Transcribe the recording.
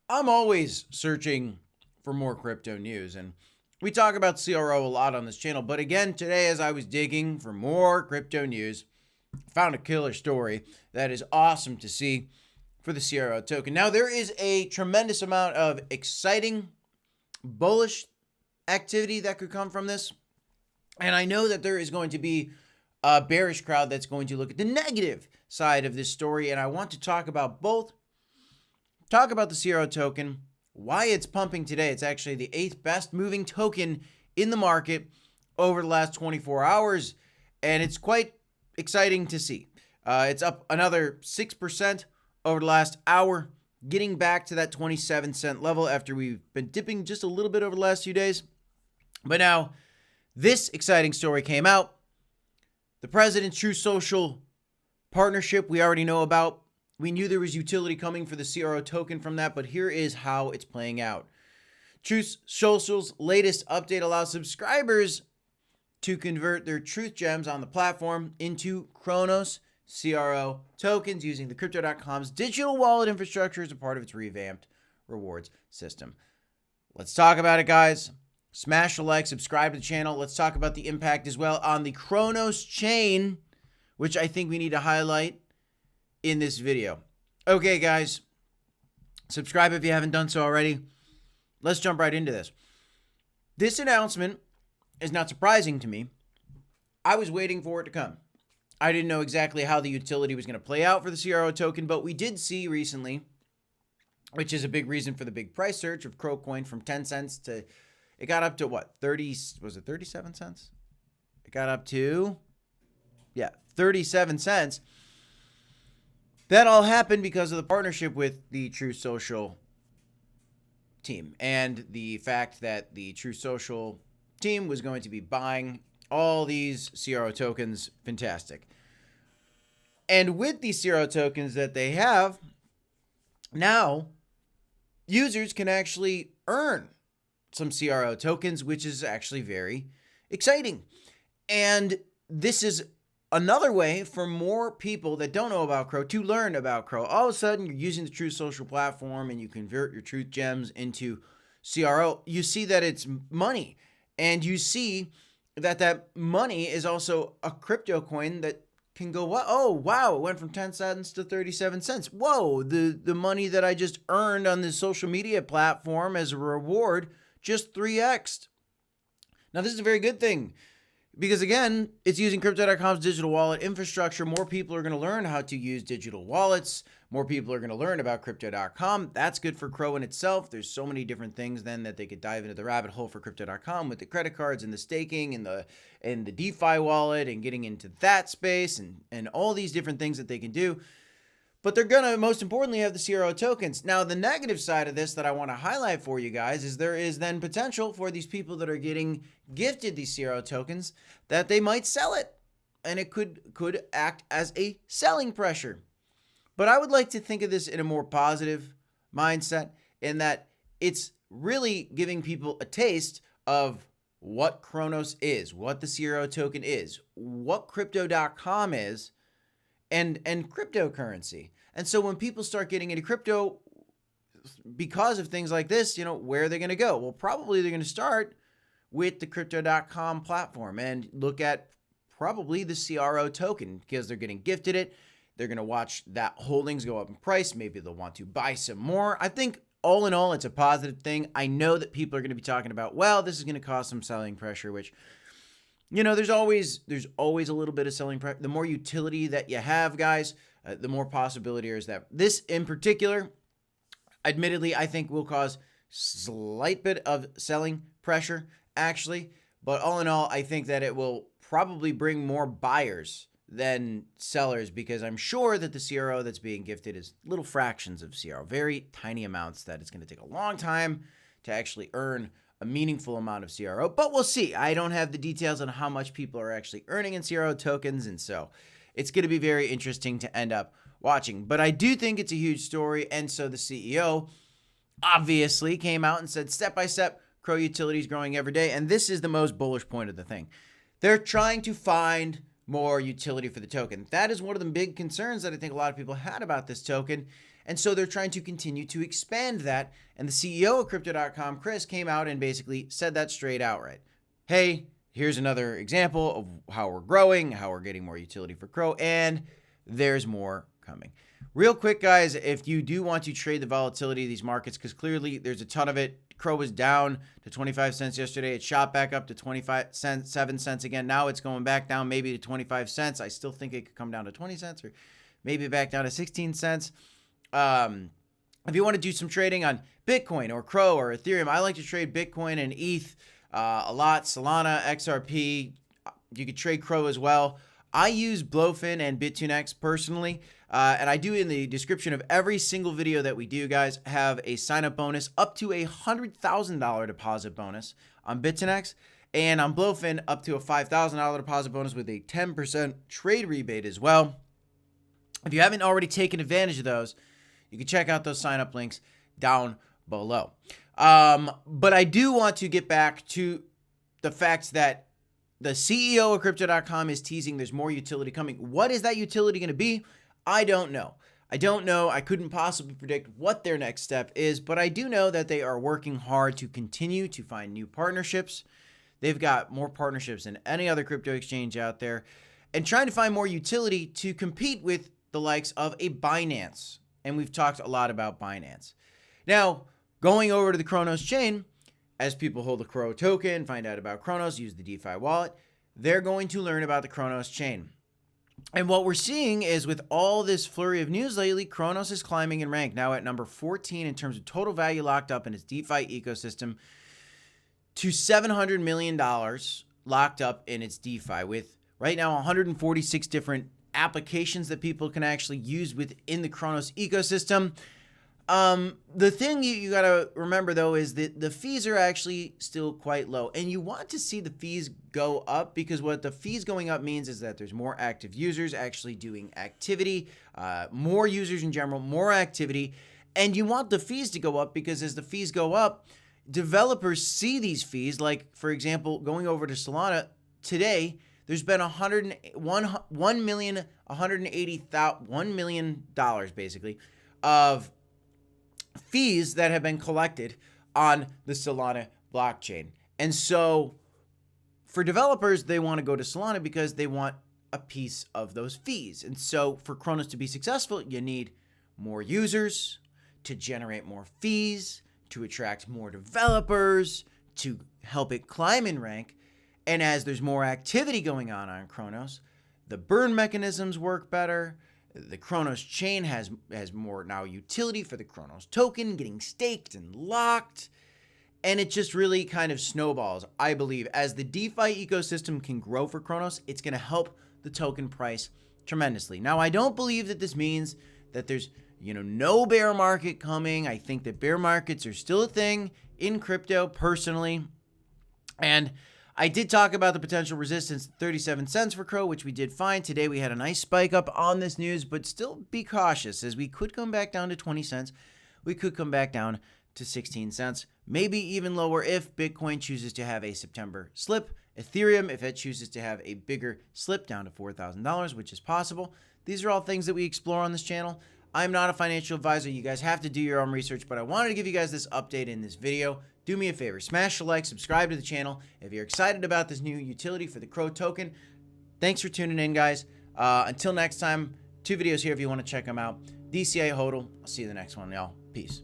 I'm always searching for more crypto news, and we talk about CRO a lot on this channel. But again, today, as I was digging for more crypto news, I found a killer story that is awesome to see for the CRO token. Now, there is a tremendous amount of exciting, bullish activity that could come from this. And I know that there is going to be a bearish crowd that's going to look at the negative side of this story. And I want to talk about both. Talk about the CRO token, why it's pumping today. It's actually the 8th best moving token in the market over the last 24 hours. And it's quite exciting to see. It's up another 6% over the last hour, getting back to that 27-cent level after we've been dipping just a little bit over the last few days. But now, this exciting story came out. The President's Truth Social partnership we already know about. We knew there was utility coming for the CRO token from that, but here is how it's playing out. Truth Social's latest update allows subscribers to convert their truth gems on the platform into Kronos CRO tokens using the Crypto.com's digital wallet infrastructure as a part of its revamped rewards system. Let's talk about it, guys. Smash a like, subscribe to the channel. Let's talk about the impact as well on the Kronos chain, which I think we need to highlight in this video. Okay, guys, subscribe if you haven't done so already. Let's jump right into this. This announcement is not surprising to me. I was waiting for it to come. I didn't know exactly how the utility was going to play out for the CRO token, but we did see recently, which is a big reason for the big price surge of Crocoin from 10 cents to, it got up to what, 30, was it 37 cents? It got up to, 37 cents. That all happened because of the partnership with the Truth Social team and the fact that the Truth Social team was going to be buying all these CRO tokens. Fantastic. And with these CRO tokens that they have, now users can actually earn some CRO tokens, which is actually very exciting. And this is another way for more people that don't know about CRO to learn about CRO. All of a sudden, you're using the Truth Social platform and you convert your truth gems into CRO. You see that it's money, and you see that that money is also a crypto coin that can go, oh, wow, it went from 10 cents to 37 cents. Whoa, the money that I just earned on this social media platform as a reward just 3x'd. Now, this is a very good thing because, again, it's using Crypto.com's digital wallet infrastructure. More people are going to learn how to use digital wallets. More people are going to learn about Crypto.com. That's good for CRO in itself. There's so many different things then that they could dive into the rabbit hole for Crypto.com with the credit cards and the staking and the DeFi wallet and getting into that space and all these different things that they can do. But they're going to, most importantly, have the CRO tokens. Now, the negative side of this that I want to highlight for you guys is there is then potential for these people that are getting gifted these CRO tokens that they might sell it. And it could act as a selling pressure. But I would like to think of this in a more positive mindset in that it's really giving people a taste of what Kronos is, what the CRO token is, what Crypto.com is, and cryptocurrency. And so when people start getting into crypto because of things like this, where are they going to go? Well, probably they're going to start with the Crypto.com platform and look at probably the CRO token because they're getting gifted it. They're going to watch that holdings go up in price. Maybe they'll want to buy some more. I think all in all, it's a positive thing. I know that people are going to be talking about, well, this is going to cause some selling pressure, which, there's always a little bit of selling pressure. The more utility that you have, guys, the more possibility is that this in particular, admittedly, I think will cause slight bit of selling pressure, actually. But all in all, I think that it will probably bring more buyers than sellers because I'm sure that the CRO that's being gifted is little fractions of CRO, very tiny amounts that it's going to take a long time to actually earn a meaningful amount of CRO, but we'll see. I don't have the details on how much people are actually earning in CRO tokens, and so it's going to be very interesting to end up watching. But I do think it's a huge story, and so the CEO obviously came out and said, step by step, CRO utility is growing every day, and this is the most bullish point of the thing. They're trying to find more utility for the token. That is one of the big concerns that I think a lot of people had about this token, And so they're trying to continue to expand that. And the CEO of Crypto.com, Chris, came out and basically said that straight outright. Hey, here's another example of how we're growing, how we're getting more utility for CRO, and there's more coming. Real quick, guys, if you do want to trade the volatility of these markets, because clearly there's a ton of it. CRO was down to 25 cents yesterday. It shot back up to 7 cents again. Now it's going back down maybe to 25 cents. I still think it could come down to 20 cents or maybe back down to 16 cents. If you want to do some trading on Bitcoin or CRO or Ethereum, I like to trade Bitcoin and ETH a lot. Solana, XRP. You could trade CRO as well. I use Blowfin and BitTuneX personally, and I do in the description of every single video that we do, guys, have a sign-up bonus up to a $100,000 deposit bonus on BitTuneX, and on Blowfin up to a $5,000 deposit bonus with a 10% trade rebate as well. If you haven't already taken advantage of those, you can check out those sign-up links down below. But I do want to get back to the fact that the CEO of Crypto.com is teasing there's more utility coming. What is that utility going to be? I don't know. I couldn't possibly predict what their next step is, but I do know that they are working hard to continue to find new partnerships. They've got more partnerships than any other crypto exchange out there, and trying to find more utility to compete with the likes of a Binance. And we've talked a lot about Binance. Now, going over to the Kronos chain, as people hold the CRO token, find out about Kronos, use the DeFi wallet, they're going to learn about the Kronos chain. And what we're seeing is with all this flurry of news lately, Kronos is climbing in rank, now at number 14 in terms of total value locked up in its DeFi ecosystem to $700 million locked up in its DeFi, with right now 146 different applications that people can actually use within the Kronos ecosystem. The thing you got to remember, though, is that the fees are actually still quite low, and you want to see the fees go up, because what the fees going up means is that there's more active users actually doing activity, more users in general, more activity, and you want the fees to go up, because as the fees go up, developers see these fees. Like, for example, going over to Solana today, there's been $1 million basically of fees that have been collected on the Solana blockchain. And so for developers, they want to go to Solana because they want a piece of those fees. And so for Kronos to be successful, you need more users to generate more fees, to attract more developers, to help it climb in rank. And as there's more activity going on Kronos, the burn mechanisms work better. The Kronos chain has more now utility for the Kronos token getting staked and locked. And it just really kind of snowballs, I believe. As the DeFi ecosystem can grow for Kronos, it's going to help the token price tremendously. Now, I don't believe that this means that there's, no bear market coming. I think that bear markets are still a thing in crypto personally. And I did talk about the potential resistance, 37 cents for CRO, which we did find. Today we had a nice spike up on this news, but still be cautious, as we could come back down to 20 cents. We could come back down to 16 cents, maybe even lower if Bitcoin chooses to have a September slip. Ethereum, if it chooses to have a bigger slip down to $4,000, which is possible. These are all things that we explore on this channel. I'm not a financial advisor. You guys have to do your own research, but I wanted to give you guys this update in this video. Do me a favor, smash the like, subscribe to the channel if you're excited about this new utility for the CRO token. Thanks for tuning in, guys. Until next time, 2 videos here if you want to check them out. DCA HODL. I'll see you in the next one, y'all. Peace.